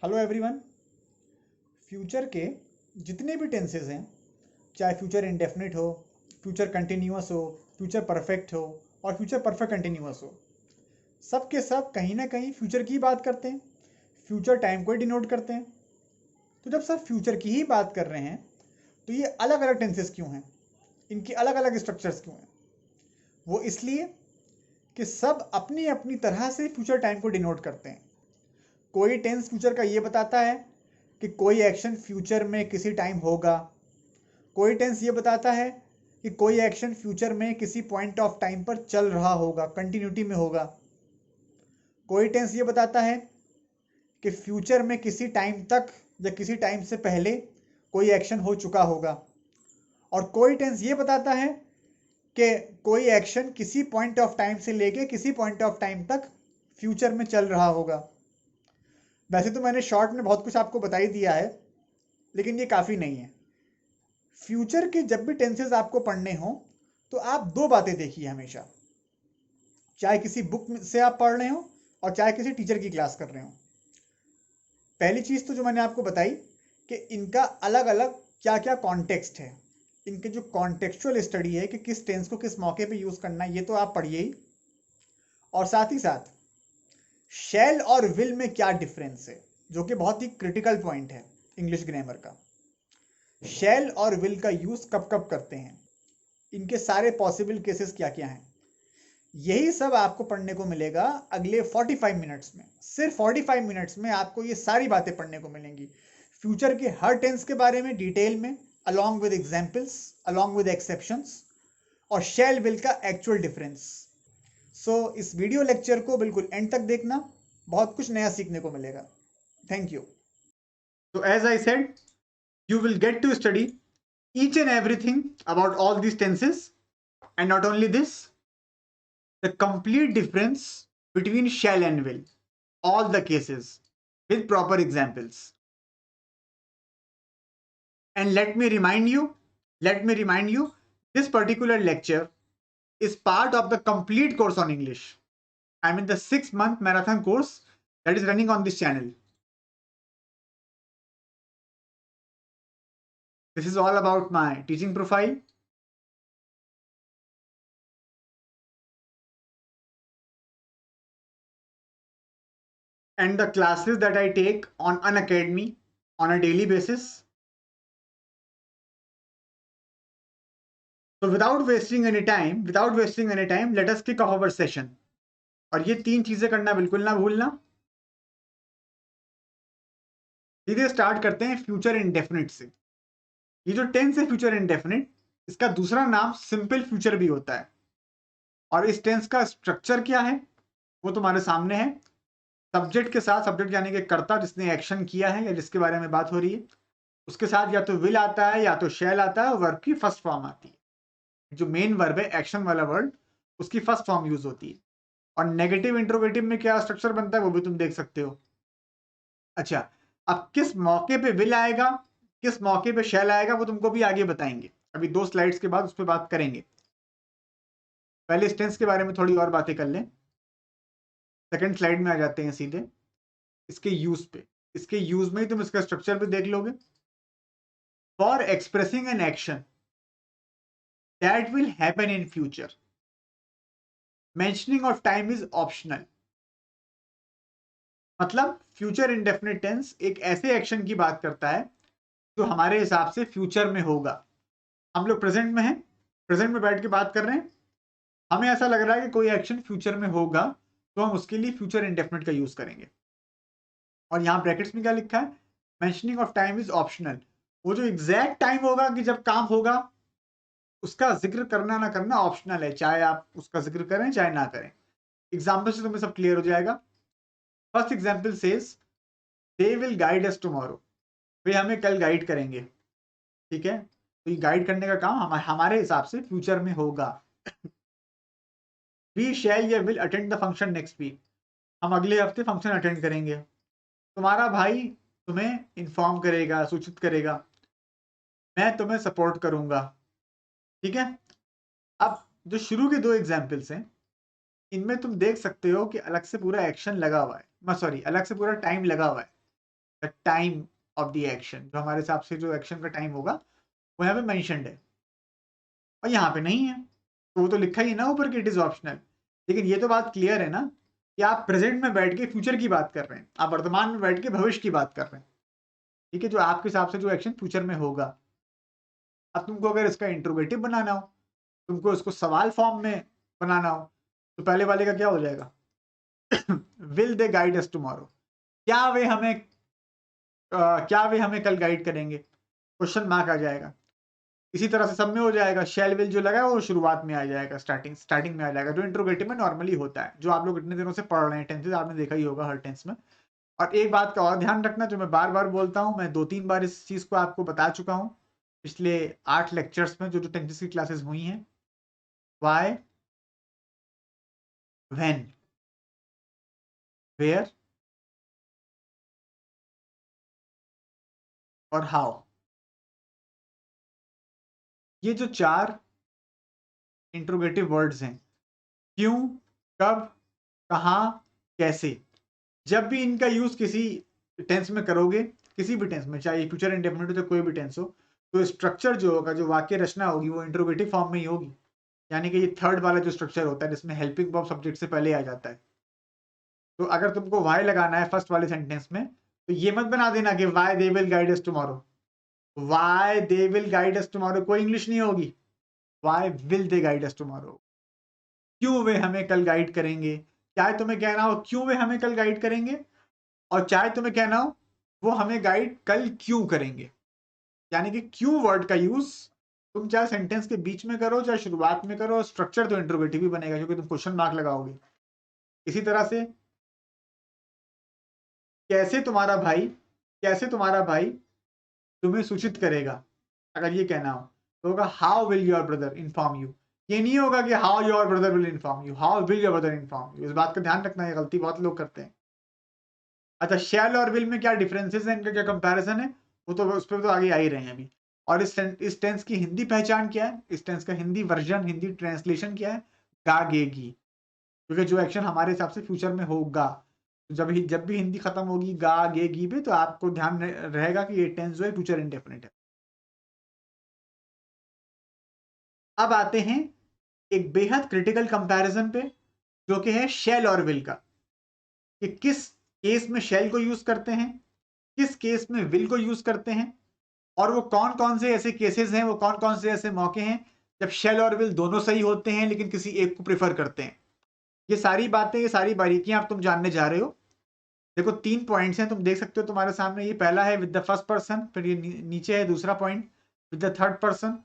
Hello everyone. Future के जितने भी टेंसेस हैं, चाहे फ्यूचर इंडेफिनिट हो, फ्यूचर कंटिन्यूअस हो, फ्यूचर परफेक्ट हो और फ्यूचर परफेक्ट कंटिन्यूअस हो, सब के सब कहीं ना कहीं फ्यूचर की बात करते हैं, फ्यूचर टाइम को डिनोट करते हैं। तो जब सब फ्यूचर की ही बात कर रहे हैं तो ये अलग अलग टेंसेस क्यों हैं, इनकी अलग अलग स्ट्रक्चर्स क्यों हैं? वो इसलिए कि सब अपनी अपनी तरह से फ्यूचर टाइम को डिनोट करते हैं। कोई टेंस फ्यूचर का ये बताता है कि कोई एक्शन फ्यूचर में किसी टाइम होगा। कोई टेंस ये बताता है कि कोई एक्शन फ्यूचर में किसी पॉइंट ऑफ टाइम पर चल रहा होगा, कंटिन्यूटी में होगा। कोई टेंस ये बताता है कि फ्यूचर में किसी टाइम तक या किसी टाइम से पहले कोई एक्शन हो चुका होगा। और कोई टेंस ये बताता है कि कोई एक्शन किसी पॉइंट ऑफ टाइम से लेके किसी पॉइंट ऑफ टाइम तक फ्यूचर में चल रहा होगा। वैसे तो मैंने शॉर्ट में बहुत कुछ आपको बता ही दिया है, लेकिन ये काफ़ी नहीं है। फ्यूचर के जब भी टेंसेस आपको पढ़ने हो तो आप दो बातें देखिए हमेशा, चाहे किसी बुक से आप पढ़ रहे हो और चाहे किसी टीचर की क्लास कर रहे हो। पहली चीज़ तो जो मैंने आपको बताई कि इनका अलग अलग क्या क्या कॉन्टेक्स्ट है, इनके जो कॉन्टेक्चुअल स्टडी है कि किस टेंस को किस मौके पे यूज़ करना है, ये तो आप पढ़िए ही। और साथ ही साथ शैल और विल में क्या डिफरेंस है, जो कि बहुत ही क्रिटिकल पॉइंट है इंग्लिश ग्रामर का। शैल और विल का यूज़ कब कब करते हैं, इनके सारे पॉसिबल केसेस क्या क्या हैं, यही सब आपको पढ़ने को मिलेगा अगले 45 मिनट्स में। सिर्फ 45 मिनट्स में आपको ये सारी बातें पढ़ने को मिलेंगी, फ्यूचर के हर टेंस के बारे में डिटेल में, along with examples, along with exceptions, और शैल विल का एक्चुअल डिफरेंस। सो इस वीडियो लेक्चर को बिल्कुल एंड तक देखना, बहुत कुछ नया सीखने को मिलेगा। Thank you. तो as I said, you will get to study each and everything about all these tenses, and not only this, the complete difference between shall and will, all the cases with proper examples. And let me remind you, this particular lecture is part of the complete course on English. I mean the 6-month marathon course that is running on this channel. This is all about my teaching profile, and the classes that I take on Unacademy on a daily basis. So without wasting any time, let us kick off our session. और ये 3 चीजें करना बिल्कुल ना भूलना। सीधे start करते हैं फ्यूचर इंडेफिनिट से। ये जो टेंस है फ्यूचर इंडेफिनिट, इसका दूसरा नाम सिंपल फ्यूचर भी होता है। और इस टेंस का स्ट्रक्चर क्या है वो तुम्हारे सामने है। सब्जेक्ट के साथ, सब्जेक्ट यानी कि कर्ता जिसने एक्शन किया है या जिसके बारे में बात हो रही है, उसके साथ या तो विल आता है या तो शैल आता है, वर्ब की फर्स्ट फॉर्म आती है। जो मेन वर्ब है, एक्शन वाला वर्ड, उसकी फर्स्ट फॉर्म यूज होती है। और नेगेटिव इंट्रोगेटिव में क्या स्ट्रक्चर बनता है वो भी तुम देख सकते हो। अच्छा, अब किस मौके पे विल आएगा, किस मौके पे शैल आएगा, वो तुमको भी आगे बताएंगे। अभी 2 स्लाइड्स के बाद उस पर बात करेंगे। पहले इस टेंस के बारे में थोड़ी और बातें कर लें। सेकंड स्लाइड में आ जाते हैं सीधे इसके यूज पे। इसके यूज में ही तुम इसका स्ट्रक्चर भी देख लोगे। For expressing an action that will happen in future, mentioning of time is optional. मतलब फ्यूचर इंडेफिनिट टेंस एक ऐसे एक्शन की बात करता है जो हमारे हिसाब से फ्यूचर में होगा। हम लोग प्रेजेंट में हैं, प्रेजेंट में बैठ के बात कर रहे हैं, हमें ऐसा लग रहा है कि कोई एक्शन फ्यूचर में होगा, तो हम उसके लिए फ्यूचर इंडेफिनिट का यूज करेंगे। और यहाँ ब्रैकेट्स में क्या लिखा है, mentioning of time is optional. वो जो एग्जैक्ट टाइम होगा कि जब काम होगा, उसका जिक्र करना ना करना ऑप्शनल है, चाहे आप उसका जिक्र करें चाहे ना करें। एग्जाम्पल से तुम्हें सब क्लियर हो जाएगा। First example says they will guide us tomorrow, वे हमें कल गाइड करेंगे। ठीक है, तो ये गाइड करने का काम हमारे हिसाब से फ्यूचर में होगा। वी शैल या will attend the function next week, हम अगले हफ्ते फंक्शन अटेंड करेंगे। तुम्हारा भाई तुम्हें इन्फॉर्म करेगा, सूचित करेगा। मैं तुम्हें सपोर्ट करूंगा। ठीक है, अब जो शुरू के 2 एग्जाम्पल्स हैं, इनमें तुम देख सकते हो कि अलग से पूरा एक्शन लगा हुआ है, सॉरी अलग से पूरा टाइम लगा हुआ है। The time of the action, जो हमारे हिसाब से जो एक्शन का टाइम होगा वो यहाँ पे मेंशन्ड है, और यहाँ पे नहीं है, तो वो तो लिखा ही है ना ऊपर कि इट इज ऑप्शनल। लेकिन ये तो बात क्लियर है ना कि आप प्रेजेंट में बैठ के फ्यूचर की बात कर रहे हैं, आप वर्तमान में बैठ के भविष्य की बात कर रहे हैं, ठीक है, जो आपके हिसाब से जो एक्शन फ्यूचर में होगा। अब तुमको अगर इसका इंट्रोगेटिव बनाना हो, तुमको इसको सवाल फॉर्म में बनाना हो, तो पहले वाले का क्या हो जाएगा? Will they guide us tomorrow, क्या वे हमें क्या वे हमें कल गाइड करेंगे, क्वेश्चन मार्क आ जाएगा। इसी तरह से सब में हो जाएगा, शेल विल जो लगा है वो शुरुआत में आ जाएगा, स्टार्टिंग में आ जाएगा, जो इंट्रोगेटिव में नॉर्मली होता है, जो आप लोग इतने दिनों से पढ़ रहे हैं टेंसेज, आपने देखा ही होगा हर टेंस में। और एक बात का और ध्यान रखना, जो मैं बार बार बोलता हूँ, मैं 2-3 बार इस चीज को आपको बता चुका हूँ पिछले 8 लेक्चर्स में, जो जो टेंसेस की क्लासेस हुई हैं। वाई, व्हेन, वेयर और हाउ, ये जो 4 इंट्रोगेटिव वर्ड्स हैं, क्यों, कब, कहाँ, कैसे, जब भी इनका यूज किसी टेंस में करोगे, किसी भी टेंस में, चाहे फ्यूचर इंडेफिनिट हो, तो कोई भी टेंस हो, तो स्ट्रक्चर जो होगा, जो वाक्य रचना होगी, वो इंट्रोगेटिव फॉर्म में ही होगी। यानी कि ये थर्ड वाला जो स्ट्रक्चर होता है, जिसमें हेल्पिंग वर्ब सब्जेक्ट से पहले आ जाता है। तो अगर तुमको वाई लगाना है फर्स्ट वाले सेंटेंस में, तो ये मत बना देना कि why they will guide us tomorrow, why they will guide us tomorrow कोई इंग्लिश नहीं होगी, why will they guide us tomorrow, क्यों वे हमें कल गाइड करेंगे। चाहे तुम्हें कहना हो क्यों वे हमें कल गाइड करेंगे, और चाहे तुम्हें कहना हो वो हमें गाइड कल क्यों करेंगे। यानी कि क्यों वर्ड का यूज तुम चाहे सेंटेंस के बीच में करो, चाहे शुरुआत में करो, स्ट्रक्चर तो इंट्रोगेटिव ही बनेगा, क्योंकि तुम क्वेश्चन मार्क लगाओगे। इसी तरह से कैसे तुम्हारा भाई, कैसे तुम्हारा भाई तुम्हें सूचित करेगा, अगर ये कहना हो तो होगा how will your brother inform you. ये नहीं होगा कि how your brother will inform you, how will your brother inform you. इस बात का ध्यान रखना, है गलती बहुत लोग करते हैं। अच्छा, शैल और विल में क्या डिफरेंसेस हैं, इनका क्या कंपैरिजन है, वो तो उस पर तो आगे आ ही रहे हैं अभी। और इस टेंस की हिंदी पहचान क्या है, इस टेंस का हिंदी वर्जन, हिंदी ट्रांसलेशन क्या है? गागेगी, क्योंकि जो एक्शन हमारे हिसाब से फ्यूचर में होगा, जब भी हिंदी खत्म होगी गागेगी पे, तो आपको ध्यान रहेगा कि ये टेंस जो है फ्यूचर इंडेफिनिट है। अब आते हैं एक बेहद क्रिटिकल कंपैरिजन पे, जो कि है शेल और विल का, कि किस केस में शेल को यूज करते हैं, किस केस में विल को यूज करते हैं, और वो कौन कौन से ऐसे केसेस हैं, वो कौन कौन से ऐसे मौके हैं जब शेल और विल दोनों सही होते हैं लेकिन किसी एक को प्रेफर करते हैं। ये सारी बातें, ये सारी बारीकियां आप तुम जानने जा रहे हो। देखो 3 पॉइंट्स हैं, तुम देख सकते हो तुम्हारे सामने। ये पहला है विद द फर्स्ट पर्सन, फिर ये नीचे है दूसरा point with the third person,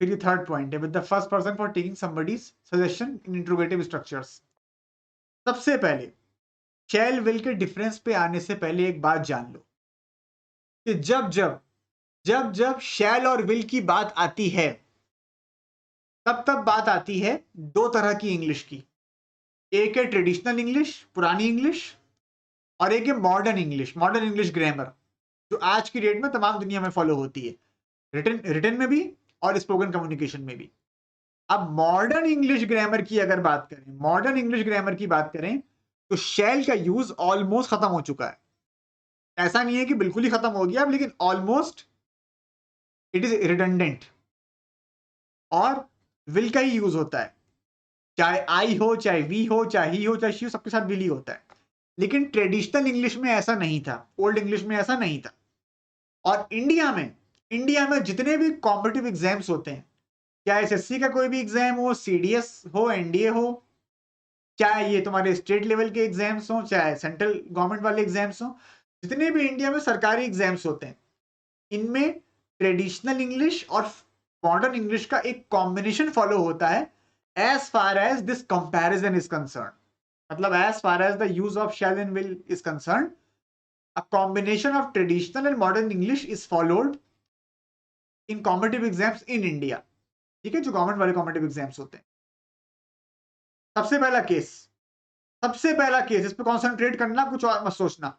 फिर ये थर्ड पॉइंट है with the first person for taking somebody's suggestion in interrogative structures. सबसे पहले शेल विल के डिफरेंस पे आने से पहले एक बात जान लो कि जब शैल और विल की बात आती है, तब बात आती है 2 तरह की इंग्लिश की। एक है ट्रेडिशनल इंग्लिश, पुरानी इंग्लिश, और एक है modern English, modern English grammar, जो आज की डेट में तमाम दुनिया में फॉलो होती है, रिटन में भी और स्पोकन कम्युनिकेशन में भी। अब मॉडर्न इंग्लिश ग्रामर की अगर बात करें, मॉडर्न इंग्लिश ग्रामर की बात करें, तो शैल का यूज ऑलमोस्ट खत्म हो चुका है। ऐसा नहीं है कि बिल्कुल ही खत्म हो गया, लेकिन ऑलमोस्ट इट इज रिडंडेंट, और विल का ही यूज होता है, चाहे आई हो, चाहे वी हो, चाहे ही हो, चाहे शी हो, सबके साथ विल ही होता है। लेकिन ट्रेडिशनल इंग्लिश में ऐसा नहीं था, ओल्ड इंग्लिश में ऐसा नहीं था। और इंडिया में जितने भी कॉम्पिटिटिव एग्जाम्स होते हैं, चाहे एसएससी का कोई भी एग्जाम हो, सीडीएस हो, एनडीए हो, चाहे ये तुम्हारे स्टेट लेवल के एग्जाम्स हो, चाहे सेंट्रल गवर्नमेंट वाले एग्जाम्स हो, जितने भी इंडिया में सरकारी एग्जाम्स होते हैं, इनमें ट्रेडिशनल इंग्लिश और मॉडर्न इंग्लिश का एक कॉम्बिनेशन फॉलो होता है, as far as this comparison is concerned. मतलब as far as the use of shall and will is concerned, a combination of traditional and modern English is followed in competitive exams in India. ठीक है, जो government वाले competitive exams होते हैं। सबसे पहला case इस पे कॉन्सेंट्रेट करना, कुछ और मत सोचना।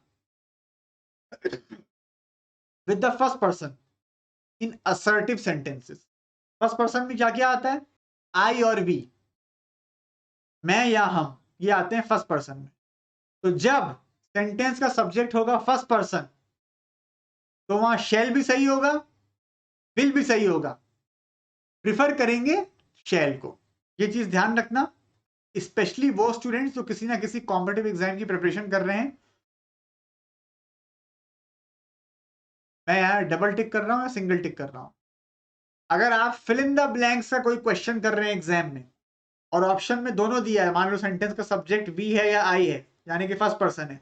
With the first person in assertive sentences, first person में क्या क्या आता है? आई और वी, मैं या हम, ये आते हैं फर्स्ट पर्सन में। तो जब सेंटेंस का सब्जेक्ट होगा फर्स्ट पर्सन, तो वहां शैल भी सही होगा, विल भी सही होगा। प्रिफर करेंगे शैल को, ये चीज ध्यान रखना। स्पेशली वो स्टूडेंट्स जो किसी ना किसी कॉम्पिटिटिव एग्जाम की प्रिपरेशन कर रहे हैं। मैं यहाँ डबल टिक कर रहा हूँ या सिंगल टिक कर रहा हूँ? अगर आप फिल इन द ब्लैंक्स का कोई क्वेश्चन कर रहे हैं एग्जाम में और ऑप्शन में दोनों दिया है, मान लो सेंटेंस का सब्जेक्ट वी है या आई है, यानी कि फर्स्ट पर्सन है,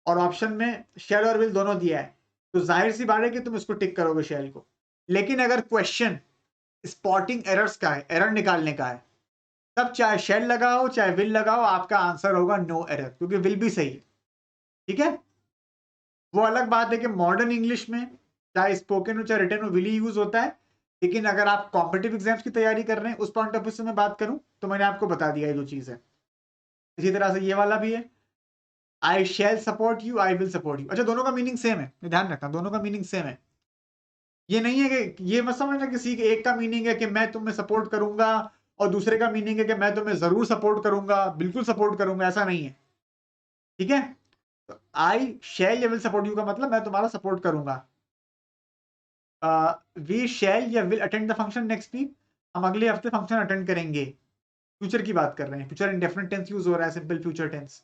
और ऑप्शन में शेल और विल दोनों दिया है, तो जाहिर सी बात है कि तुम इसको टिक करोगे शेल को। लेकिन अगर क्वेश्चन स्पॉटिंग एरर्स का है, एरर निकालने का है, तब चाहे शेल लगाओ चाहे विल लगाओ, आपका आंसर होगा नो एरर, क्योंकि विल भी सही है। ठीक है, वो अलग बात है कि मॉडर्न इंग्लिश में चाहे स्पोकन हो चाहे रिटन हो विल ही यूज होता है। लेकिन अगर आप कॉम्पिटिटिव एग्जाम्स की तैयारी कर रहे हैं उस पॉइंट ऑफ व्यू से मैं बात करूं, तो मैंने आपको बता दिया ये जो चीज है। इसी तरह से ये वाला भी है, I shall support you, I will support you. अच्छा, दोनों का मीनिंग सेम है, ध्यान रखना, दोनों का मीनिंग सेम है। ये नहीं है कि ये मत समझना किसी के एक का मीनिंग है कि मैं तुम्हें सपोर्ट करूंगा और दूसरे का मीनिंग है कि मैं तुम्हें जरूर सपोर्ट करूंगा, बिल्कुल सपोर्ट करूंगा, ऐसा नहीं है। ठीक है, तो आई शैल या विल सपोर्ट यू का मतलब मैं तुम्हारा सपोर्ट करूंगा। वी शैल या will attend the function next week, हम अगले हफ्ते फंक्शन अटेंड करेंगे। फ्यूचर की बात कर रहे हैं, फ्यूचर इंडेफिनिट टेंस यूज हो रहा है, सिंपल फ्यूचर टेंस।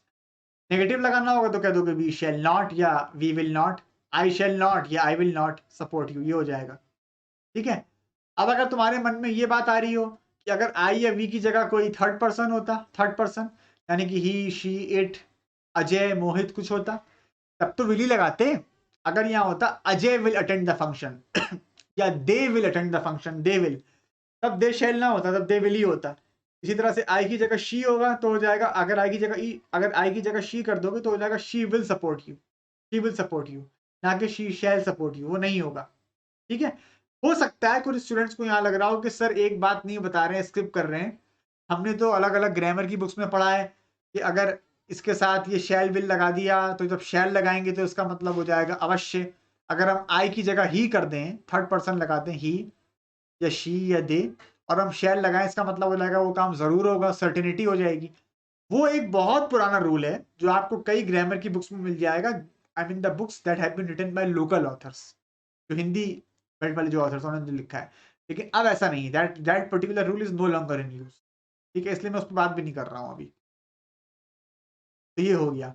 नेगेटिव लगाना होगा तो कह दोगे वी शैल नॉट या we will not, I shall not या I will not support you, ये हो जाएगा। ठीक है, अब अगर तुम्हारे मन में ये बात आ रही हो कि अगर आई या वी की जगह कोई थर्ड पर्सन होता, थर्ड पर्सन यानी कि ही शी इट अजय मोहित कुछ होता, तब तो विल ही लगाते। अगर यहाँ होता Ajay will attend the function या they will attend the function, they will, तब दे शेल ना होता, तब दे विल ही होता। इसी तरह से आई की जगह शी होगा तो हो जाएगा, अगर आई की जगह ई, अगर आई की जगह शी कर दोगे तो हो जाएगा she will support you, she will support you, ना कि शी शैल सपोर्ट यू, वो नहीं होगा। ठीक है, हो सकता है कुछ स्टूडेंट्स को यहाँ लग रहा हो कि सर एक बात नहीं बता रहे हैं, स्किप कर रहे हैं, हमने तो अलग अलग ग्रामर की बुक्स में पढ़ा है कि अगर इसके साथ ये शैल विल लगा दिया तो जब शैल लगाएंगे तो इसका मतलब हो जाएगा अवश्य। अगर हम आई की जगह ही कर दें, थर्ड पर्सन लगा दें ही या शी या दे, और हम शैल लगाएं, इसका मतलब हो जाएगा वो काम जरूर होगा, सर्टेनिटी हो जाएगी। वो एक बहुत पुराना रूल है जो आपको कई ग्रामर की बुक्स में मिल जाएगा, I mean the books that have been written by local authors, जो हिंदी बेल्ट वाले जो ऑथर्स उन्होंने जो लिखा है। लेकिन अब ऐसा नहीं है, that that particular rule is no longer in use. ठीक है, इसलिए मैं उस पर बात भी नहीं कर रहा हूँ अभी। तो ये हो गया,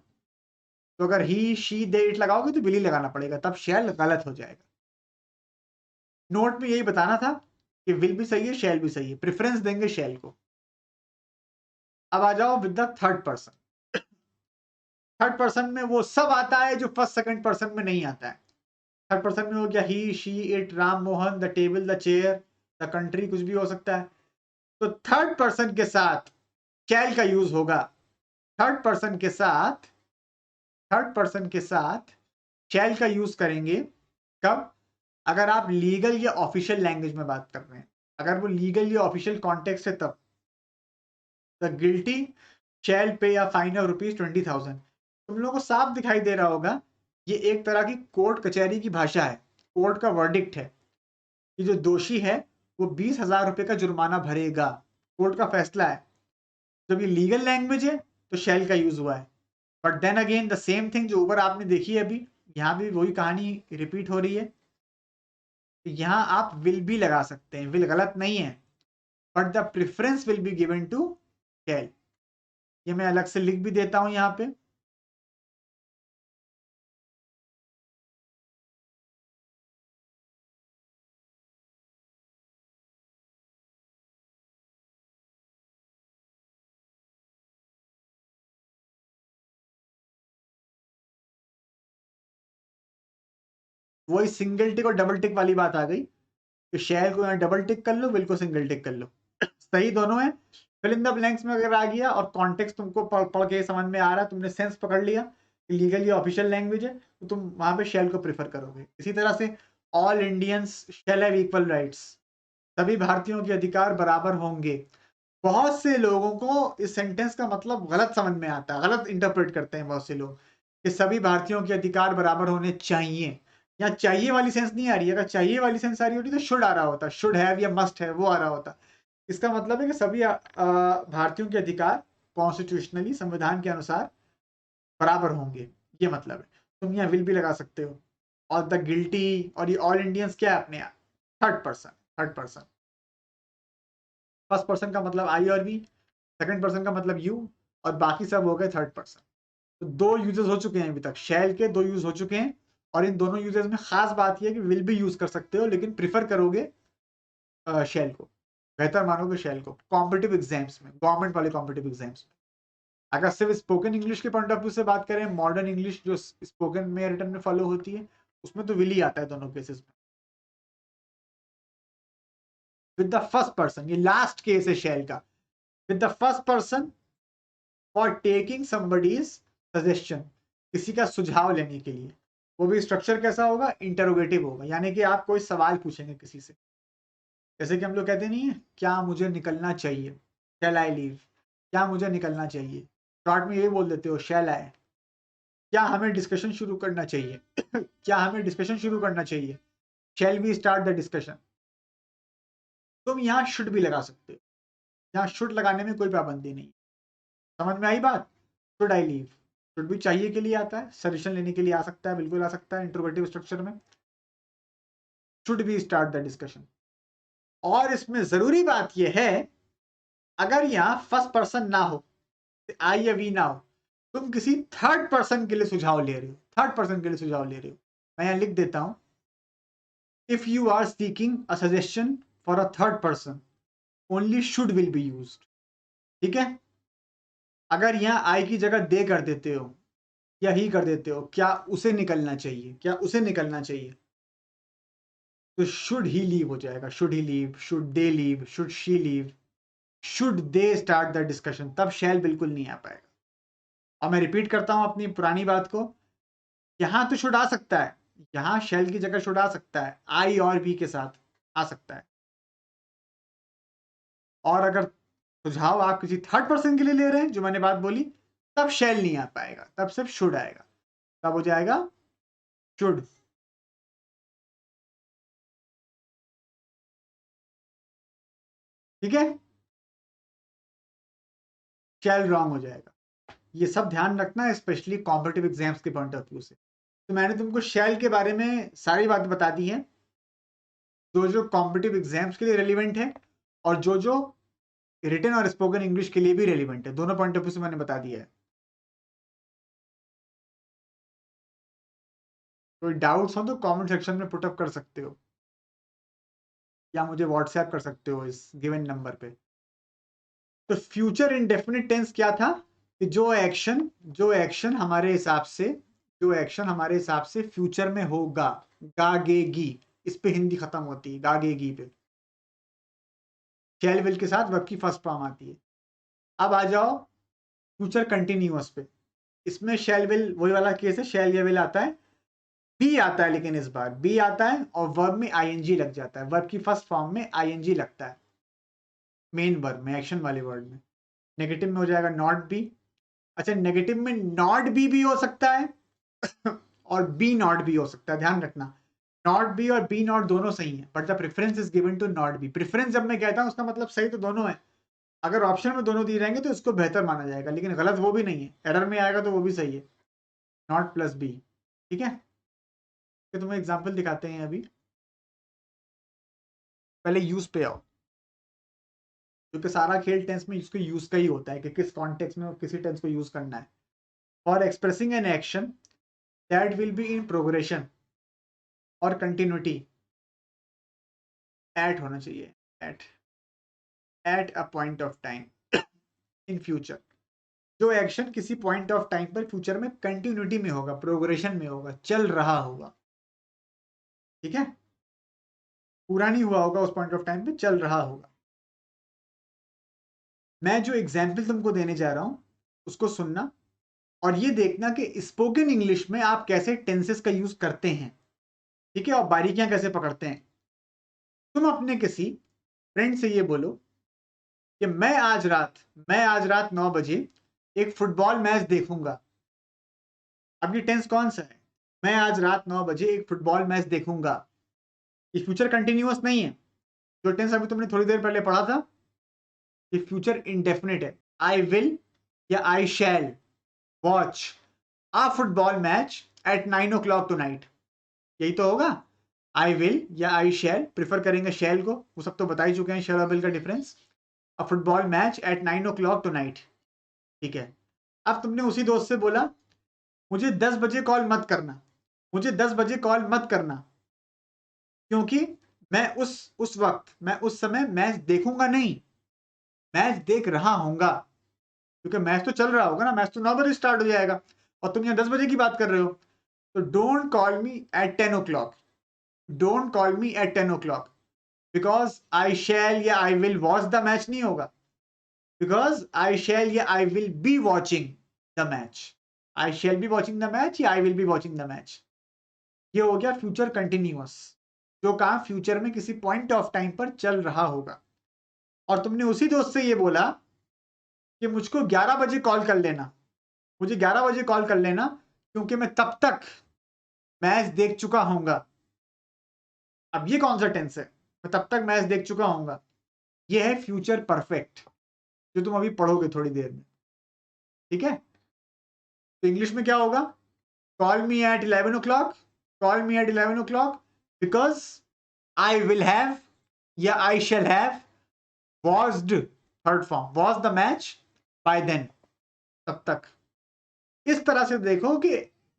तो अगर ही शी दे इट लगाओगे तो विल ही लगाना पड़ेगा, तब शैल गलत हो जाएगा। नोट में यही बताना था कि विल भी सही है शैल भी सही है, प्रेफरेंस देंगे शैल को। अब आ जाओ with the third person. Third person में वो सब आता है जो फर्स्ट सेकंड पर्सन में नहीं आता है। थर्ड पर्सन में हो गया he she it Ram Mohan, the table, the chair, the country, कुछ भी हो सकता है। तो थर्ड पर्सन के साथ शैल का यूज होगा। थर्ड पर्सन के साथ, थर्ड पर्सन के साथ शैल का यूज करेंगे कब? अगर आप लीगल या ऑफिशियल लैंग्वेज में बात कर रहे हैं, अगर वो लीगल या ऑफिशियल कॉन्टेक्स्ट है तब। द गिल्टी शैल पे या फाइन ऑफ ₹20,000। तुम लोगों को साफ दिखाई दे रहा होगा, ये एक तरह की कोर्ट कचहरी की भाषा है, कोर्ट का वर्डिक्ट है कि जो दोषी है वो ₹20,000 का जुर्माना भरेगा, कोर्ट का फैसला है। जब ये लीगल लैंग्वेज है तो शैल का यूज हुआ है। But then again the same thing जो ऊपर आपने देखी है अभी, यहाँ भी वही कहानी रिपीट हो रही है। यहाँ आप विल भी लगा सकते हैं, विल गलत नहीं है, but the preference will be given to शैल। ये मैं अलग से लिख भी देता हूं यहाँ पे। वही सिंगल टिक और डबल टिक वाली बात आ गई कि शैल को यहाँ डबल टिक कर लो, विल को सिंगल टिक कर लो। सही दोनों है। फिल इन द ब्लैंक्स में अगर आ गया और कॉन्टेक्स्ट तुमको पढ़ के समझ में आ रहा है, तुमने सेंस पकड़ लिया कि लीगल या ऑफिशियल लैंग्वेज है, तो तुम वहां पे शैल को प्रेफर करोगे। इसी तरह से all Indians shall have equal rights, सभी भारतीयों के अधिकार बराबर होंगे। बहुत से लोगों को इस सेंटेंस का मतलब गलत समझ में आता है, गलत इंटरप्रेट करते हैं बहुत से लोग कि सभी भारतीयों के अधिकार बराबर होने चाहिए। यहाँ चाहिए वाली सेंस नहीं आ रही है, अगर चाहिए वाली सेंस आ रही होती तो शुड आ रहा होता, शुड हैव या मस्ट है वो आ रहा होता। इसका मतलब है कि सभी भारतीयों के अधिकार कॉन्स्टिट्यूशनली, संविधान के अनुसार बराबर होंगे, ये मतलब है। तुम यहाँ विल भी लगा सकते हो। और द गिल्टी और ये ऑल इंडियंस क्या है अपने यहाँ, third person. Third person, first person का मतलब आई और वी, सेकंड पर्सन का मतलब यू, और बाकी सब हो गए थर्ड पर्सन। तो दो यूजेस हो चुके हैं अभी तक, शैल के दो यूज हो चुके हैं। और इन दोनों यूजेस में खास बात यह है कि विल भी यूज कर सकते हो, लेकिन प्रिफर करोगे शैल को, बेहतर मानोगे शैल को कॉम्पिटिटिव एग्जाम्स में, गवर्नमेंट वाले कॉम्पिटिटिव एग्जाम्स में। अगर सिर्फ स्पोकन इंग्लिश के पॉइंट ऑफ व्यू से बात करें, मॉडर्न इंग्लिश जो स्पोकन में रिटर्न में फॉलो होती है, उसमें तो विल ही आता है दोनों केसेस में। विद द फर्स्ट पर्सन, ये लास्ट केस है शैल का, with the first person for taking somebody's suggestion, किसी का सुझाव लेने के लिए। वो भी स्ट्रक्चर कैसा होगा, इंटरोगेटिव होगा, यानी कि आप कोई सवाल पूछेंगे किसी से। जैसे कि हम लोग कहते नहीं है, क्या मुझे निकलना चाहिए, शैल आई लीव, क्या मुझे निकलना चाहिए, शॉर्ट में यही बोल देते हो शैल आई। क्या हमें डिस्कशन शुरू करना चाहिए क्या हमें डिस्कशन शुरू करना चाहिए, shall we start the discussion. तुम यहाँ शुड भी लगा सकते हो, यहाँ शुड लगाने में कोई पाबंदी नहीं। समझ में आई बात। शुड आई लीव, शुड भी चाहिए के लिए आता है, सजेशन लेने के लिए आ सकता है, बिल्कुल आ सकता है इंट्रोगेटिव स्ट्रक्चर में। Should be start the discussion. और इसमें जरूरी बात यह है, अगर यहाँ फर्स्ट पर्सन ना हो, आई या वी ना हो, तुम किसी थर्ड पर्सन के लिए सुझाव ले रहे हो, थर्ड पर्सन के लिए सुझाव ले रहे हो। मैं यहाँ लिख देता हूं, if you are seeking a suggestion for a third person, only should will be used. ठीक है। अगर यहाँ आई की जगह दे कर देते हो या ही कर देते हो, क्या उसे निकलना चाहिए, क्या उसे निकलना चाहिए, तो शुड ही लीव हो जाएगा। Should he leave, should they leave, should she leave, should they start the discussion, तब शैल बिल्कुल नहीं आ पाएगा। और मैं रिपीट करता हूं अपनी पुरानी बात को, यहां तो शुड आ सकता है, यहां शैल की जगह शुड आ सकता है, आई और बी के साथ आ सकता है। और अगर सुझाव आप किसी थर्ड पर्सन के लिए ले रहे हैं, जो मैंने बात बोली, तब शैल नहीं आ पाएगा, तब सिर्फ शुड आएगा। तब हो जाएगा शुड। ठीक है, शैल रॉन्ग हो जाएगा। ये सब ध्यान रखना है, स्पेशली कॉम्पिटिटिव एग्जाम्स के पॉइंट ऑफ व्यू से। तो मैंने तुमको शैल के बारे में सारी बात बता दी है, जो जो कॉम्पिटिटिव एग्जाम्स के लिए रेलिवेंट है, और जो जो रिटन और स्पोकन इंग्लिश के लिए भी रेलिवेंट है, दोनों पॉइंट ऑफ व्यू से मैंने बता दिया है। कोई डाउट्स हो तो कमेंट सेक्शन में पुटअप कर सकते हो, या मुझे व्हाट्सएप कर सकते हो इस गिवन नंबर पे। तो फ्यूचर इंडेफिनिट टेंस क्या था, कि जो एक्शन हमारे हिसाब से, जो एक्शन हमारे हिसाब से फ्यूचर में होगा, गागेगी, इस पे हिंदी खत्म होती है, गागेगी पे शैल विल के साथ वर्ब की फर्स्ट फॉर्म आती है। अब आ जाओ फ्यूचर कंटिन्यूअस पे, इसमें शैल विल वही वाला केस है, शैल या विल आता है, बी आता है, लेकिन इस बार बी आता है और वर्ब में आईएनजी लग जाता है, वर्ब की फर्स्ट फॉर्म में आईएनजी लगता है, मेन वर्ब में, एक्शन वाले वर्ड में। नेगेटिव में हो जाएगा नॉट बी। अच्छा, नेगेटिव में नॉट बी भी हो सकता है और बी नॉट भी हो सकता है, ध्यान रखना। नॉट बी और बी नॉट दोनों सही है, but the preference is given to not be. Preference जब मैं कहता हूं, उसका मतलब सही तो दोनों है। अगर ऑप्शन में दोनों दिए रहेंगे तो इसको बेहतर माना जाएगा, लेकिन गलत वो भी नहीं है, एरर में आएगा तो वो भी सही है, नॉट प्लस बी। ठीक है, तो तुम्हें एग्जाम्पल दिखाते हैं अभी। पहले यूज पे आओ, क्योंकि सारा खेल टेंस में इसको यूज का ही होता है, कि किस कॉन्टेक्स्ट में किसी टेंस को यूज करना है। For expressing an action that will be in progression और कंटिन्यूटी, एट होना चाहिए, at a point of time in future. जो एक्शन किसी पॉइंट ऑफ टाइम पर फ्यूचर में कंटिन्यूटी में होगा, प्रोग्रेशन में होगा, चल रहा होगा। ठीक है, पूरा नहीं हुआ होगा, उस पॉइंट ऑफ टाइम पे चल रहा होगा। मैं जो एग्जाम्पल तुमको देने जा रहा हूं उसको सुनना, और ये देखना कि स्पोकन इंग्लिश में आप कैसे टेंसेस का यूज करते हैं। ठीक है, और बारीकियां कैसे पकड़ते हैं। तुम अपने किसी फ्रेंड से ये बोलो कि मैं आज रात 9 बजे एक फुटबॉल मैच देखूंगा। अब ये टेंस कौन सा है, मैं आज रात 9 बजे एक फुटबॉल मैच देखूंगा। ये फ्यूचर कंटिन्यूअस नहीं है। जो टेंस अभी तुमने थोड़ी देर पहले पढ़ा था, ये फ्यूचर इंडेफिनिट है। आई विल या I shall watch, a football match at 9 o'clock tonight, यही तो होगा। आई विल या आई शैल, प्रिफर करेंगे शैल को, वो सब तो बता ही चुके हैं शैल और विल का difference. A football match at 9 o'clock tonight, ठीक है। अब तुमने उसी दोस्त से बोला मुझे 10 बजे कॉल मत करना, मुझे 10 बजे कॉल मत करना, क्योंकि मैं उस वक्त, मैं उस समय मैच देखूंगा नहीं, मैच देख रहा होऊंगा, क्योंकि मैच तो चल रहा होगा ना, मैच तो 9 बजे स्टार्ट हो जाएगा और तुम यहाँ 10 बजे की बात कर रहे हो। तो don't call me at 10 o'clock, don't call me at 10 o'clock, because I shall या I will watch the match नहीं होगा, बिकॉज आई शैल या I will be watching the match, I shall be watching the match या I will be watching the match. ये हो गया future continuous, जो काम फ्यूचर में किसी पॉइंट ऑफ टाइम पर चल रहा होगा। और तुमने उसी दोस्त से ये बोला कि मुझको 11 बजे कॉल कर लेना, मुझे 11 बजे कॉल कर लेना, क्योंकि मैं तब तक मैच देख चुका होऊंगा। अब ये कौन सा टेंस है, मैं तब तक मैच देख चुका होऊंगा, ये है फ्यूचर परफेक्ट, जो तुम अभी पढ़ोगे थोड़ी देर में, ठीक है। तो इंग्लिश में क्या होगा, call me at 11 o'clock, call me at 11 o'clock because I will have या I shall have watched, third form, watch the match by then, तब तक। इस तरह से देखो कि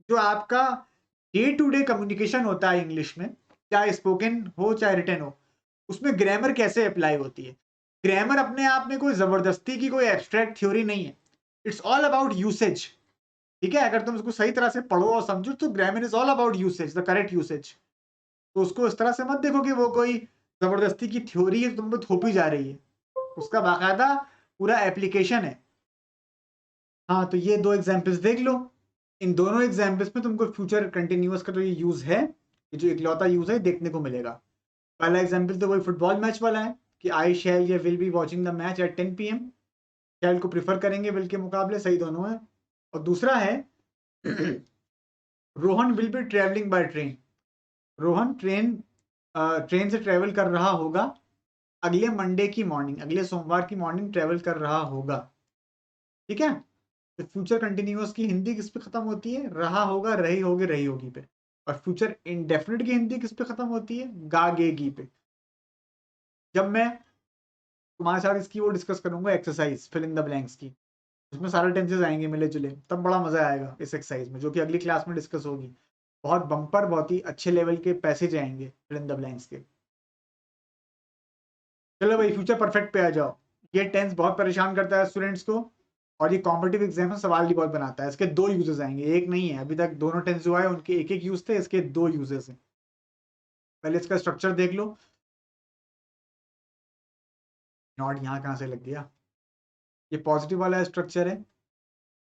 जो आपका डे टू डे कम्युनिकेशन होता है इंग्लिश में, चाहे स्पोकन हो चाहे रिटन हो, उसमें ग्रामर कैसे अप्लाई होती है। ग्रामर अपने आप में कोई जबरदस्ती की कोई एब्स्ट्रैक्ट थ्योरी नहीं है, इट्स ऑल अबाउट यूसेज, ठीक है। अगर तुम उसको सही तरह से पढ़ो और समझो तो grammar is all about usage, the correct usage. तो उसको इस तरह से मत देखो कि वो कोई जबरदस्ती की थ्योरी है तुम पे थोपी जा रही है, उसका बाकायदा पूरा एप्लीकेशन है। हाँ, तो ये दो एग्जाम्पल्स देख लो, इन दोनों एग्जाम्पल्स में तुमको फ्यूचर कंटिन्यूअस का जो ये यूज है, ये जो इकलौता यूज है देखने को मिलेगा। पहला एग्जाम्पल तो वही फुटबॉल मैच वाला है कि आई शैल या will be watching the match at 10 PM, शैल को प्रिफर करेंगे विल के मुकाबले, सही दोनों है। और दूसरा है Rohan will be travelling by train, Rohan train से ट्रेवल कर रहा होगा अगले मंडे की मॉर्निंग, अगले सोमवार की मॉर्निंग ट्रेवल कर रहा होगा, ठीक है। तो फ्यूचर कंटिन्यूअस की हिंदी किस पे खत्म होती है, रहा होगा, रही होगी, रही होगी पे। और फ्यूचर इंडेफिनिट की हिंदी किस पे खत्म होती है, गागेगी पे। जब मैं तुम्हारे साथ इसकी वो डिस्कस करूंगा exercise fill in the blanks की, उसमें सारे टेंसेस आएंगे मिले जुले, तब बड़ा मजा आएगा इस एक्सरसाइज में, जो कि अगली क्लास में डिस्कस होगी। बहुत बम्पर, बहुत ही अच्छे लेवल के पैसेज आएंगे फिल इन द ब्लैंक्स के। चलो भाई फ्यूचर परफेक्ट पे आ जाओ। ये टेंस बहुत परेशान करता है स्टूडेंट्स को, और ये कॉम्पिटिटिव एग्जाम में सवाल भी बहुत बनाता है। इसके दो यूजेस आएंगे, एक नहीं है, अभी तक दोनों टेंस जो आए उनके एक एक यूज थे, इसके दो यूजेस हैं। पहले इसका स्ट्रक्चर देख लो। नॉट यहाँ कहाँ से लग गया, ये पॉजिटिव वाला स्ट्रक्चर है,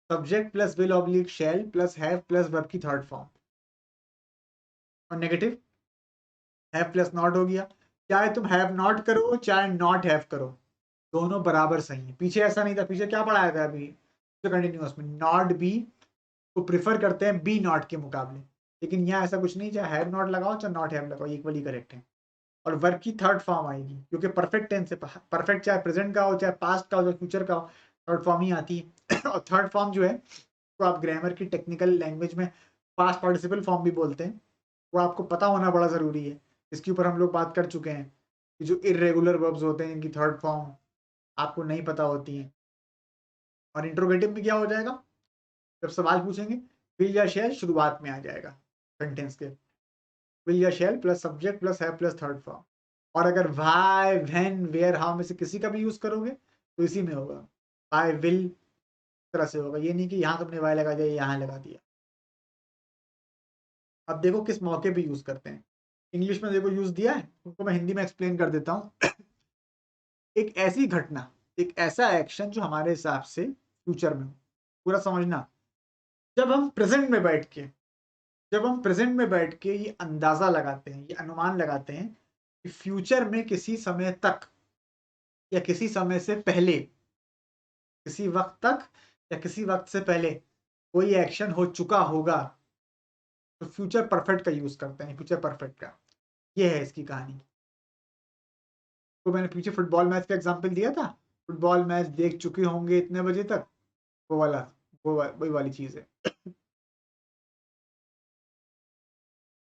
subject plus will oblique shell plus have plus verb की थर्ड फॉर्म। और नेगेटिव हैव प्लस नॉट हो गया, चाहे तुम हैव नॉट करो चाहे नॉट हैव करो, दोनों बराबर सही है। पीछे ऐसा नहीं था, पीछे क्या पढ़ाया था अभी तो कंटिन्यूअस में, नॉट बी को प्रिफर करते हैं बी नॉट के मुकाबले, लेकिन यहाँ ऐसा कुछ नहीं, चाहे हैव नॉट लगाओ चाहे नॉट हैव लगाओ, इक्वली करेक्ट है। और वर्ब की थर्ड फॉर्म आएगी, क्योंकि परफेक्ट टेंस है, परफेक्ट चाहे प्रेजेंट का हो चाहे पास्ट का हो चाहे फ्यूचर का हो, थर्ड फॉर्म ही आती है। और थर्ड फॉर्म जो है तो आप ग्रामर की टेक्निकल लैंग्वेज में पास्ट पार्टिसिपल फॉर्म भी बोलते हैं, वो आपको पता होना बड़ा ज़रूरी है। इसके ऊपर हम लोग बात कर चुके हैं कि जो इरेगुलर वर्ब्स होते हैं इनकी थर्ड फॉर्म आपको नहीं पता होती है। और इंट्रोगेटिव में क्या हो जाएगा, जब सवाल पूछेंगे विल या शैल शुरुआत में आ जाएगा सेंटेंस के, विल या शैल प्लस सब्जेक्ट प्लस है प्लस थर्ड फॉर्म। और अगर वाई व्हेन वेयर हाउ में से किसी का भी यूज करोगे तो इसी में होगा, आई विल तरह से होगा, ये नहीं कि यहाँ तुमने वाई लगा दिया यहाँ लगा दिया। अब देखो किस मौके पे यूज करते हैं, इंग्लिश में देखो यूज दिया है, उनको मैं हिंदी में एक्सप्लेन कर देता हूँ। एक ऐसी घटना, एक ऐसा एक्शन जो हमारे हिसाब से फ्यूचर में हो, पूरा समझना। जब हम प्रेजेंट में बैठ के, जब हम प्रेजेंट में बैठ के ये अंदाजा लगाते हैं, ये अनुमान लगाते हैं कि फ्यूचर में किसी समय तक या किसी समय से पहले, किसी वक्त तक या किसी वक्त से पहले कोई एक्शन हो चुका होगा, तो फ्यूचर परफेक्ट का यूज करते हैं, फ्यूचर परफेक्ट का। ये है इसकी कहानी। तो मैंने पीछे फुटबॉल मैच का एग्जांपल दिया था, फुटबॉल मैच देख चुके होंगे इतने बजे तक, वो वाला, वही वाली चीज है।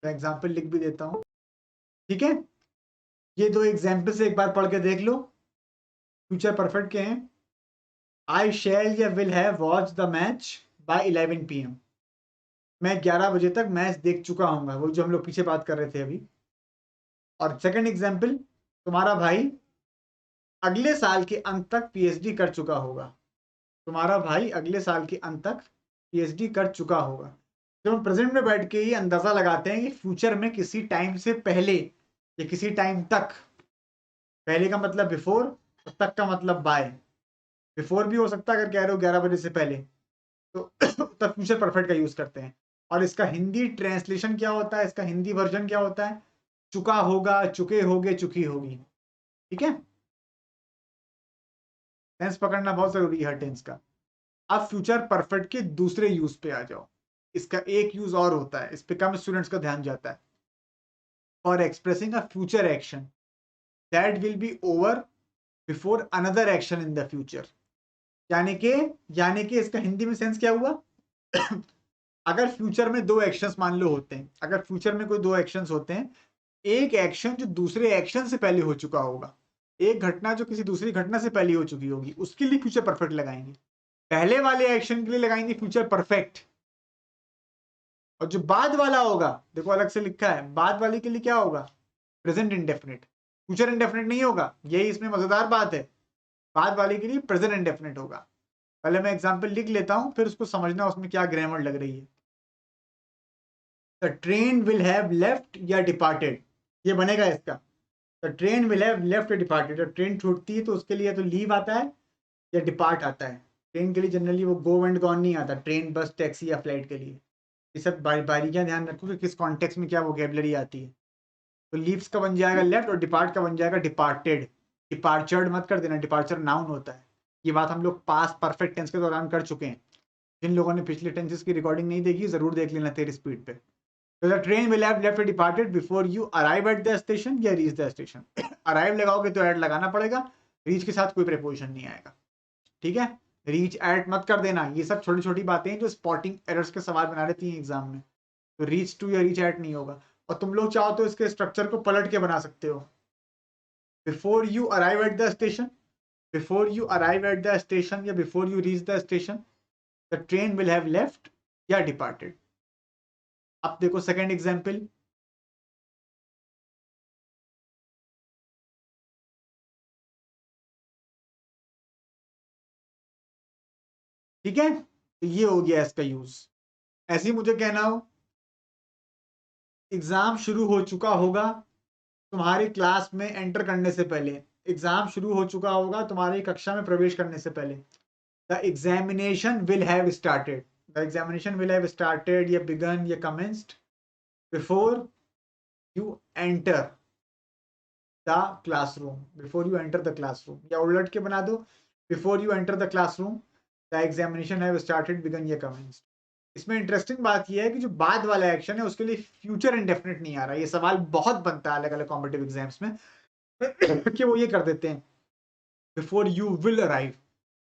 मैं एग्जाम्पल लिख भी देता हूं, ठीक है। ये दो एग्जाम्पल से एक बार पढ़ के देख लो, फ्यूचर परफेक्ट के हैं। आई शैल या will have watch the match bye 11 PM। मैं 11 बजे तक मैच देख चुका हूँ, वो जो हम लोग पीछे बात कर रहे थे अभी। और सेकंड एग्जाम्पल, तुम्हारा भाई अगले साल के अंत तक PhD कर चुका होगा। तुम्हारा भाई अगले साल के अंत तक PhD कर चुका होगा। जब हम प्रेजेंट में बैठ के ये अंदाजा लगाते हैं कि फ्यूचर में किसी टाइम से पहले या किसी टाइम तक, पहले का मतलब बिफोर और तक का मतलब बाय। बिफोर भी हो सकता है अगर कह रहे हो 11 बजे से पहले, तो तब फ्यूचर परफेक्ट का यूज करते हैं। और इसका हिंदी ट्रांसलेशन क्या होता है, इसका हिंदी वर्जन क्या होता है? चुका होगा, चुके होगे, चुकी होगी। ठीक है, टेंस पकड़ना बहुत जरूरी है हर टेंस का। अब फ्यूचर परफेक्ट के दूसरे यूज पे आ जाओ। इसका एक यूज और होता है, इस पे कम स्टूडेंट्स का ध्यान जाता है। For expressing a future action that will be over before another action in the future. यानी कि इसका हिंदी में सेंस क्या हुआ? अगर फ्यूचर में दो एक्शंस मान लो होते हैं, अगर फ्यूचर में कोई दो एक्शंस होते हैं, एक एक्शन जो दूसरे एक्शन से पहले हो चुका होगा, एक घटना जो किसी दूसरी घटना से पहले हो चुकी होगी, उसके लिए फ्यूचर परफेक्ट लगाएंगे। पहले वाले एक्शन के लिए लगाएंगे फ्यूचर परफेक्ट। और जो बाद वाला होगा, देखो अलग से लिखा है, बाद वाले के लिए क्या होगा? Present indefinite. फ्यूचर इंडेफिनिट नहीं होगा, यही इसमें मजेदार बात है। बाद वाले के लिए प्रेजेंट इंडेफिनिट होगा। पहले मैं एग्जांपल लिख लेता हूं, फिर उसको समझना उसमें क्या ग्रामर लग रही है। The train will have left या डिपार्टेड, ये बनेगा इसका। The train will have left या डिपार्टेड। जब ट्रेन छूटती है तो उसके लिए तो लीव आता है या डिपार्ट आता है। ट्रेन के लिए जनरली वो गो एंड गॉन नहीं आता, ट्रेन बस टैक्सी या फ्लाइट के लिए। ये सब बारीकियां ध्यान रखो कि किस कॉन्टेक्स्ट में क्या वोकेबलरी आती है। तो लीव्स का बन जाएगा लेफ्ट और डिपार्ट का बन जाएगा डिपार्टेड। डिपार्चर्ड मत कर देना, डिपार्चर नाउन होता है। ये बात हम लोग पास्ट परफेक्ट टेंस के दौरान कर चुके हैं। जिन लोगों ने पिछले टेंसेस की रिकॉर्डिंग नहीं देखी जरूर देख लेना तेरी स्पीड पे। तो the train will have left departed before you arrive at the station या रीच द स्टेशन। अराइव लगाओगे तो एट लगाना पड़ेगा, रीच के साथ कोई प्रेपोजिशन नहीं आएगा। ठीक है, रीच एट मत कर देना। ये सब छोटी छोटी बातें हैं जो स्पॉटिंग एरर्स के सवाल बना देती हैं एग्जाम में। तो रीच टू या रीच एट नहीं होगा। और तुम लोग चाहो तो इसके स्ट्रक्चर को पलट के बना सकते हो। Before you arrive at the station, before you arrive at the station या before you reach the station, the train will have left या डिपार्टेड। अब देखो सेकेंड एग्जाम्पल। ठीक है, तो ये हो गया इसका यूज। ऐसे ही मुझे कहना हो, एग्जाम शुरू हो चुका होगा तुम्हारी क्लास में एंटर करने से पहले। एग्जाम शुरू हो चुका होगा तुम्हारी कक्षा में प्रवेश करने से पहले। The examination will have started, the examination will have started या बिगन या commenced before you enter the classroom, before you enter the classroom. या उलट के बना दो, before you enter the classroom the examination have started begun या commenced. इसमें interesting बात यह है कि जो बाद वाला एक्शन है उसके लिए फ्यूचर इंडेफिनिट नहीं आ रहा। ये सवाल बहुत बनता है अलग अलग कॉम्पिटिटिव एग्जाम्स में कि वो ये कर देते हैं बिफोर यू विल अराइव,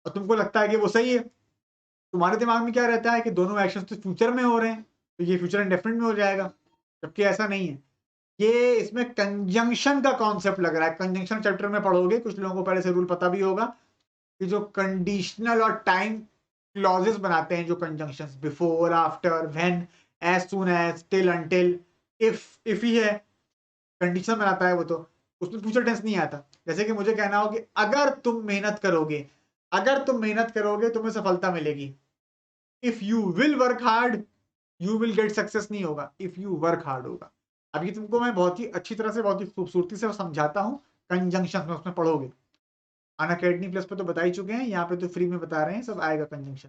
और तुमको लगता है कि वो सही है। तुम्हारे दिमाग में क्या रहता है कि दोनों एक्शन तो फ्यूचर में हो रहे हैं, तो ये फ्यूचर इंडेफिनिट में हो जाएगा, जबकि ऐसा नहीं है। ये इसमें कंजंक्शन का कॉन्सेप्ट लग रहा है। कंजंक्शन चैप्टर में पढ़ोगे, कुछ लोगों को पहले से रूल पता भी होगा कि जो कंडीशनल और टाइम क्लॉजेस बनाते हैं, जो conjunctions before, after, when, as soon as, till, until, if ही है, कंडीशन बनाता है वो, तो उसमें फ्यूचर टेंस नहीं आता। जैसे कि मुझे कहना हो कि अगर तुम मेहनत करोगे, अगर तुम मेहनत करोगे तुम्हें सफलता मिलेगी। If you will work hard you will get success नहीं होगा, इफ यू वर्क हार्ड होगा। अभी तुमको मैं बहुत ही अच्छी तरह से, बहुत ही खूबसूरती से समझाता हूँ कंजंक्शन में, उसमें पढ़ोगे। अनअकैडमी प्लस पे तो बता ही चुके हैं, यहाँ पे तो फ्री में बता रहे हैं, सब आएगा कंजंक्शन।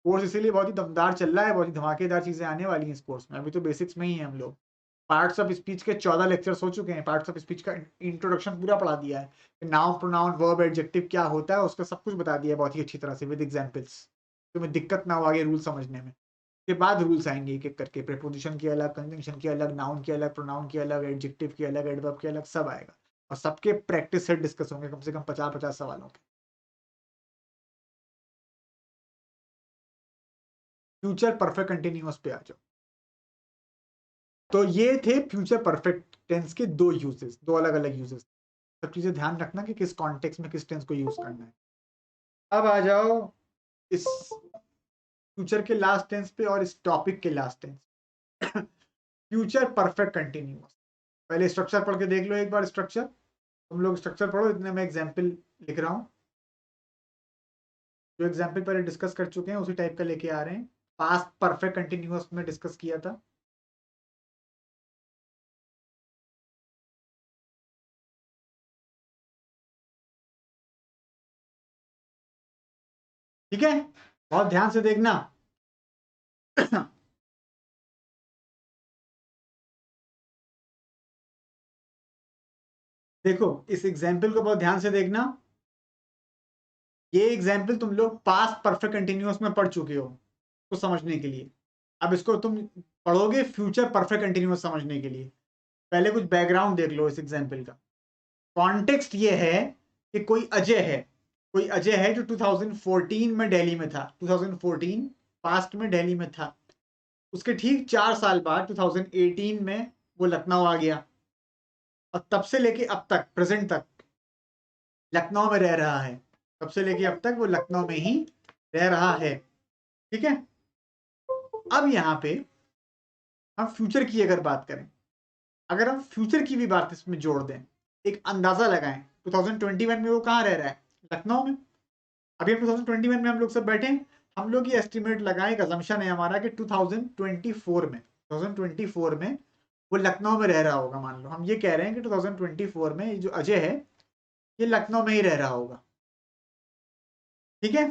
कोर्स इसीलिए बहुत ही दमदार चल रहा है, बहुत ही धमाकेदार चीजें आने वाली हैं इस कोर्स में। अभी तो बेसिक्स में ही है हम लोग। पार्ट्स ऑफ स्पीच के 14 लेक्चर्स हो चुके हैं। पार्ट्स ऑफ स्पीच का इंट्रोडक्शन पूरा पढ़ा दिया है। नाउन, प्रोनाउन, वर्ब, एडजेक्टिव क्या होता है उसका सब कुछ बता दिया है बहुत ही अच्छी तरह से विद एग्जांपल्स। तुम्हें दिक्कत ना हो आगे रूल समझने में। के बाद रूल्स आएंगे एक एक करके, प्रीपोजिशन की अलग, कंजंक्शन की अलग, नाउन की अलग, प्रोनाउन की अलग, एडजेक्टिव की अलग, एडवर्ब की अलग, सब आएगा। और सबके प्रैक्टिस सेट डिस्कस होंगे कम से कम 50-50 सवालों के। फ्यूचर परफेक्ट कंटिन्यूअस पे आ जाओ। तो ये थे फ्यूचर परफेक्ट टेंस के दो यूजेस, दो अलग अलग यूजेस। सब चीजें ध्यान रखना कि किस कॉन्टेक्स्ट में किस टेंस को यूज करना है। अब आ जाओ इस फ्यूचर के लास्ट टेंस पे और इस टॉपिक के last tense. Future perfect continuous. पहले स्ट्रक्चर पढ़ के देख लो एक बार। स्ट्रक्चर तुम लोग स्ट्रक्चर पढ़ो, इतने में एग्जाम्पल लिख रहा हूँ। जो एग्जाम्पल पहले डिस्कस कर चुके हैं उसी टाइप का लेके आ रहे हैं। पास्ट परफेक्ट कंटिन्यूअस में डिस्कस किया था। ठीक है, बहुत ध्यान से देखना। देखो इस एग्जाम्पल को बहुत ध्यान से देखना। ये एग्जाम्पल तुम लोग पास्ट परफेक्ट कंटिन्यूअस में पढ़ चुके हो तो समझने के लिए। अब इसको तुम पढ़ोगे फ्यूचर परफेक्ट कंटिन्यूअस समझने के लिए। पहले कुछ बैकग्राउंड देख लो इस एग्जाम्पल का। कॉन्टेक्स्ट ये है कि कोई अजय है, कोई अजय है जो 2014 में दिल्ली में था। 2014 पास्ट में दिल्ली में था। उसके ठीक 4 साल बाद 2018 में वो लखनऊ आ गया और तब से लेके अब तक प्रेजेंट तक लखनऊ में रह रहा है। तब से लेके अब तक वो लखनऊ में ही रह रहा है। ठीक है, अब यहाँ पे हम फ्यूचर की अगर बात करें, अगर हम फ्यूचर की भी बात इसमें जोड़ दें, एक अंदाजा लगाएं 2021 में वो कहाँ रह रहा है? लखनऊ में। अभी हम 2021 में हम लोग सब बैठे हैं, हम लोग ये एस्टिमेट लगाएं, एक अजम्पशन है हमारा कि 2024 में वो लखनऊ में रह रहा होगा। मान लो हम ये कह रहे हैं कि 2024 में ये जो अजय है ये लखनऊ में ही रह रहा होगा। ठीक है,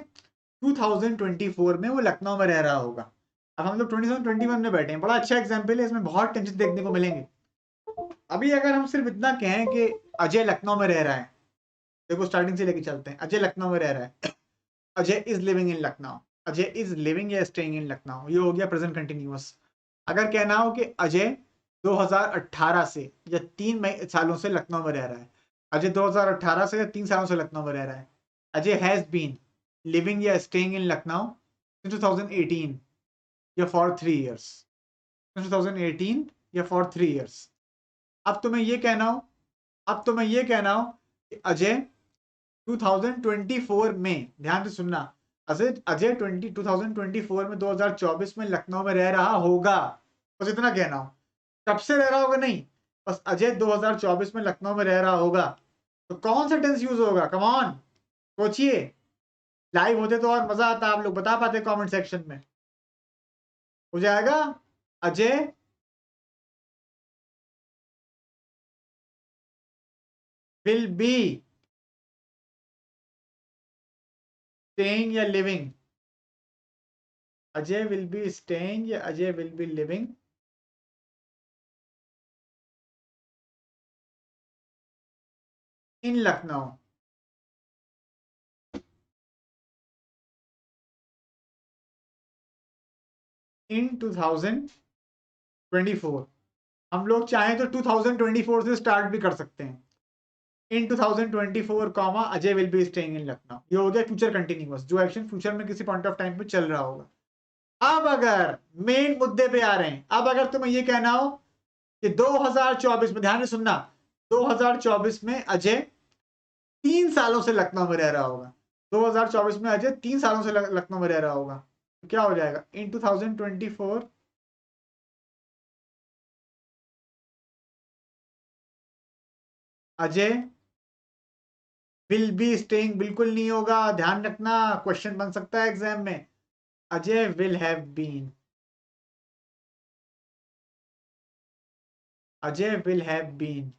2024 में वो लखनऊ में रह रहा होगा। अब हम लोग 2021 में बैठे हैं, बड़ा अच्छा एग्जाम्पल है, इसमें बहुत टेंशन देखने को मिलेंगे। अभी अगर हम सिर्फ इतना कहें कि अजय लखनऊ में रह रहा है, देखो स्टार्टिंग से लेके चलते हैं। अजय लखनऊ में रह रहा है, Ajay is living in Lucknow, Ajay is living या स्टेइंग इन लखनऊ, ये हो गया प्रेजेंट कंटिन्यूअस। अगर कहना हो कि अजय 2018 से या 3 सालों से लखनऊ में रह रहा है, अजय 2018 से या 3 सालों से लखनऊ में रह रहा है। अजय हैज बीन लिविंग या स्टेइंग इन लखनऊ 2018 या फॉर 3 years, 2018 या फॉर 3 years। अब तुम्हें ये कहना हो, अब तुम्हें ये कहना हो कि अजय 2024 में, ध्यान से सुनना, अजय 2024 में 2024 में लखनऊ में रह रहा होगा। बस इतना कहना हो, कब से रह रहा होगा नहीं, बस अजय 2024 में लखनऊ में रह रहा होगा। तो कौन सा टेंस यूज होगा? कम ऑन सोचिए। लाइव होते तो और मजा आता, आप लोग बता पाते कमेंट सेक्शन में। हो जाएगा अजय विल बी स्टेइंग या living, Ajay will be staying या Ajay will be living in Lucknow. In 2024, हम लोग चाहें तो 2024 से स्टार्ट भी कर सकते हैं। इन 2024 comma Ajay will be staying in Lucknow, ये हो गया फ्यूचर कंटिन्यूअस, जो एक्शन फ्यूचर में किसी पॉइंट ऑफ टाइम पे चल रहा होगा। अब अगर मेन मुद्दे पे आ रहे हैं, अब अगर तुम्हें ये कहना हो कि 2024 में, ध्यान से सुनना, 2024 में अजय 3 सालों से लखनऊ में रह रहा होगा, 2024 में अजय 3 सालों से लखनऊ में रह रहा होगा, तो क्या हो जाएगा? इन 2024 अजय विल बी स्टेइंग, बिल्कुल नहीं होगा, ध्यान रखना, क्वेश्चन बन सकता है एग्जाम में। Ajay will have been, Ajay will have been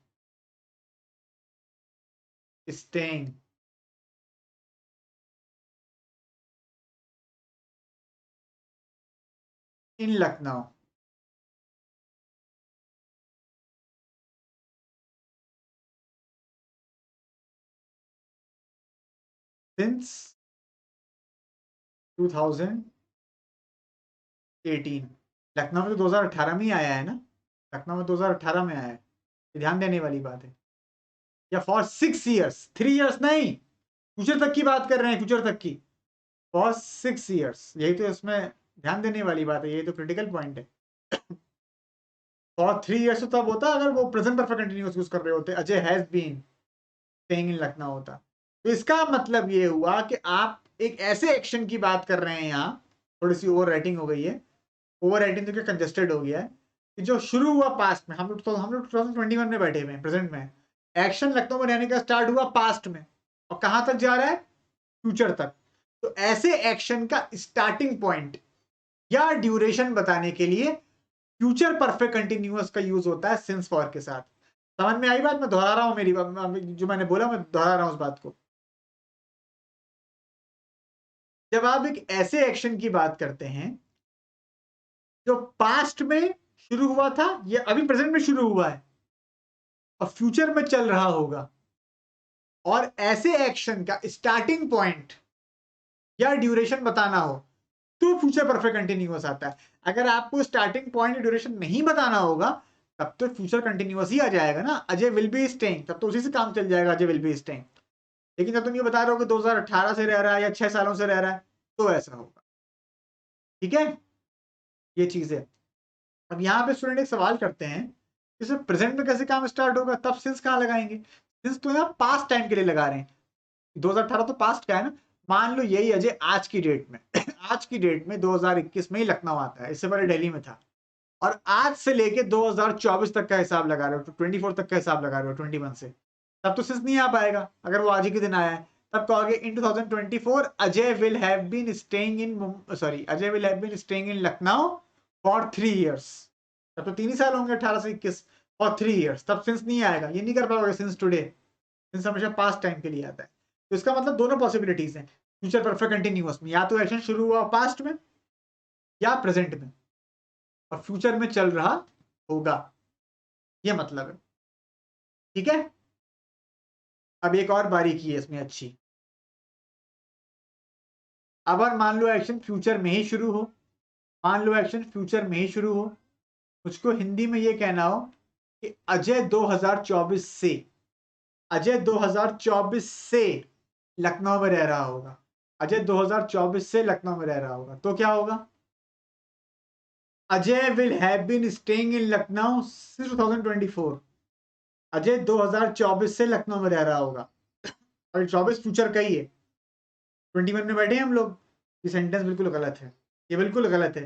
staying in Lucknow since 2018। Lucknow में तो 2018 में ही आया है ना, लखनऊ में 2018 में आया है, ये ध्यान देने वाली बात है। या फॉर 6 years, 3 years नहीं, फ्यूचर तक की बात कर रहे हैं, फ्यूचर तक की, फॉर 6 years, यही तो इसमें ध्यान देने वाली बात है, यही तो क्रिटिकल पॉइंट है। फॉर 3 ईयर्स तो तब होता अगर वो प्रेजेंट परफेक्ट कंटिन्यूअस यूज कर रहे होते, Ajay has been staying in Lucknow होता। तो इसका मतलब ये हुआ कि आप एक ऐसे एक्शन की बात कर रहे हैं, यहाँ थोड़ी सी ओवर राइटिंग हो गई है, ओवर राइटिंग तो क्या कंजेस्टेड हो गया है, कि जो शुरू हुआ पास्ट में, हम लोग 2021 में बैठे हुए हैं, प्रेजेंट में, एक्शन लखनऊ में रहने का स्टार्ट हुआ पास्ट में और कहां तक जा रहा है, फ्यूचर तक। तो ऐसे एक्शन का स्टार्टिंग पॉइंट या ड्यूरेशन बताने के लिए फ्यूचर परफेक्ट कंटिन्यूअस का यूज होता है सिंस फॉर के साथ। समझ में आई बात? मैं दोहरा रहा हूं, मेरी जो मैंने बोला मैं दोहरा रहा हूं उस बात को। जब आप एक ऐसे एक्शन की बात करते हैं जो पास्ट में शुरू हुआ था, ये अभी प्रेजेंट में शुरू हुआ है और फ्यूचर में चल रहा होगा, और ऐसे एक्शन का स्टार्टिंग पॉइंट या ड्यूरेशन बताना हो, तो फ्यूचर परफेक्ट कंटिन्यूअस आता है। अगर आपको स्टार्टिंग पॉइंट ड्यूरेशन नहीं बताना होगा, तब तो फ्यूचर कंटिन्यूअस ही आ जाएगा ना, अजय विल बी स्टेइंग, तब तो उसी से काम चल जाएगा, अजय विल बी स्टेइंग। लेकिन जब तुम ये बता रहे हो कि 2018 से रह रहा है या 6 सालों से रह रहा है, तो ऐसा होगा। ठीक है, ये चीज है। अब यहाँ पे स्टूडेंट एक सवाल करते हैं, इसे प्रेजेंट में कैसे काम स्टार्ट होगा, तब सिंस कहाँ लगाएंगे? सिंस तो यहाँ पास्ट टाइम के लिए लगा रहे हैं, 2018 तो पास्ट का है ना। मान लो यही अजय आज की डेट में आज की डेट में 2021 में ही लखनऊ आता है, इससे पहले दिल्ली में था, और आज से लेके 2024 तक का हिसाब लगा रहे हो, तो 24 तक का हिसाब लगा रहे हो 21 से, तब तो सिंस नहीं आ पाएगा। अगर वो आज ही के दिन आया है, तब कहोगे in 2024 Ajay will have been staying in Ajay will have been staying in Lucknow for 3 years, तब तो 3 ही साल होंगे 18 से 21, और 3 इयर्स, तब सिंस नहीं आएगा, ये नहीं कर पाओगे सिंस टुडे। सिंस हमेशा पास्ट टाइम के लिए आता है। तो इसका मतलब दोनों पॉसिबिलिटीज हैं फ्यूचर परफेक्ट कंटिन्यूअस में, या तो एक्शन शुरू हुआ पास्ट में या प्रेजेंट में और फ्यूचर में चल रहा होगा, ये मतलब है। ठीक है, अब एक और बारीकी है इसमें अच्छी। अगर मान लो एक्शन फ्यूचर में ही शुरू हो, मान लो एक्शन फ्यूचर में ही शुरू हो, मुझको हिंदी में ये कहना हो कि अजय 2024 से, अजय 2024 से लखनऊ में रह रहा होगा, अजय 2024 से लखनऊ में रह रहा होगा, तो क्या होगा? Ajay will have been staying in Lucknow since 2024, Ajay 2024 से लखनऊ में रह रहा होगा, और 24 फ्यूचर का ही है, 21 में बैठे हैं हम लोग। ये सेंटेंस बिल्कुल गलत है, ये बिल्कुल गलत है।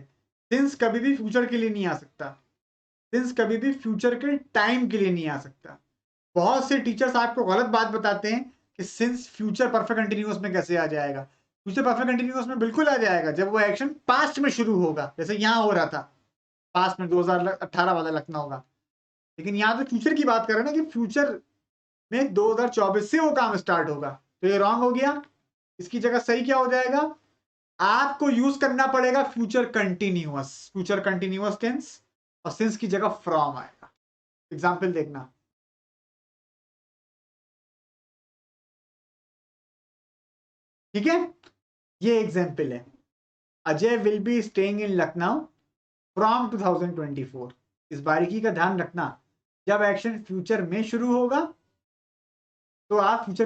सिंस कभी भी फ्यूचर के लिए नहीं आ सकता, सिंस कभी भी फ्यूचर के टाइम के लिए नहीं आ सकता। बहुत से टीचर्स आपको गलत बात बताते हैं कि सिंस फ्यूचर परफेक्ट कंटिन्यूअस में कैसे आ जाएगा। फ्यूचर परफेक्ट कंटिन्यूअस में बिल्कुल आ जाएगा जब वो एक्शन पास्ट में शुरू होगा, जैसे यहाँ हो रहा था पास्ट में 2018 वाला लखनऊ का। लेकिन यहाँ तो फ्यूचर की बात कर रहे हैं ना, कि फ्यूचर में 2024 से वो काम स्टार्ट होगा, तो ये रॉन्ग हो गया। इसकी जगह सही क्या हो जाएगा? आपको यूज करना पड़ेगा future continuous, future continuous tense, और सिंस की जगह फ्रॉम आएगा। एग्जाम्पल देखना, ठीक है, ये एग्जाम्पल है, Ajay will be staying in Lucknow from 2024। इस बारीकी का ध्यान रखना, जब एक्शन फ्यूचर में शुरू होगा तो आप फ्यूचर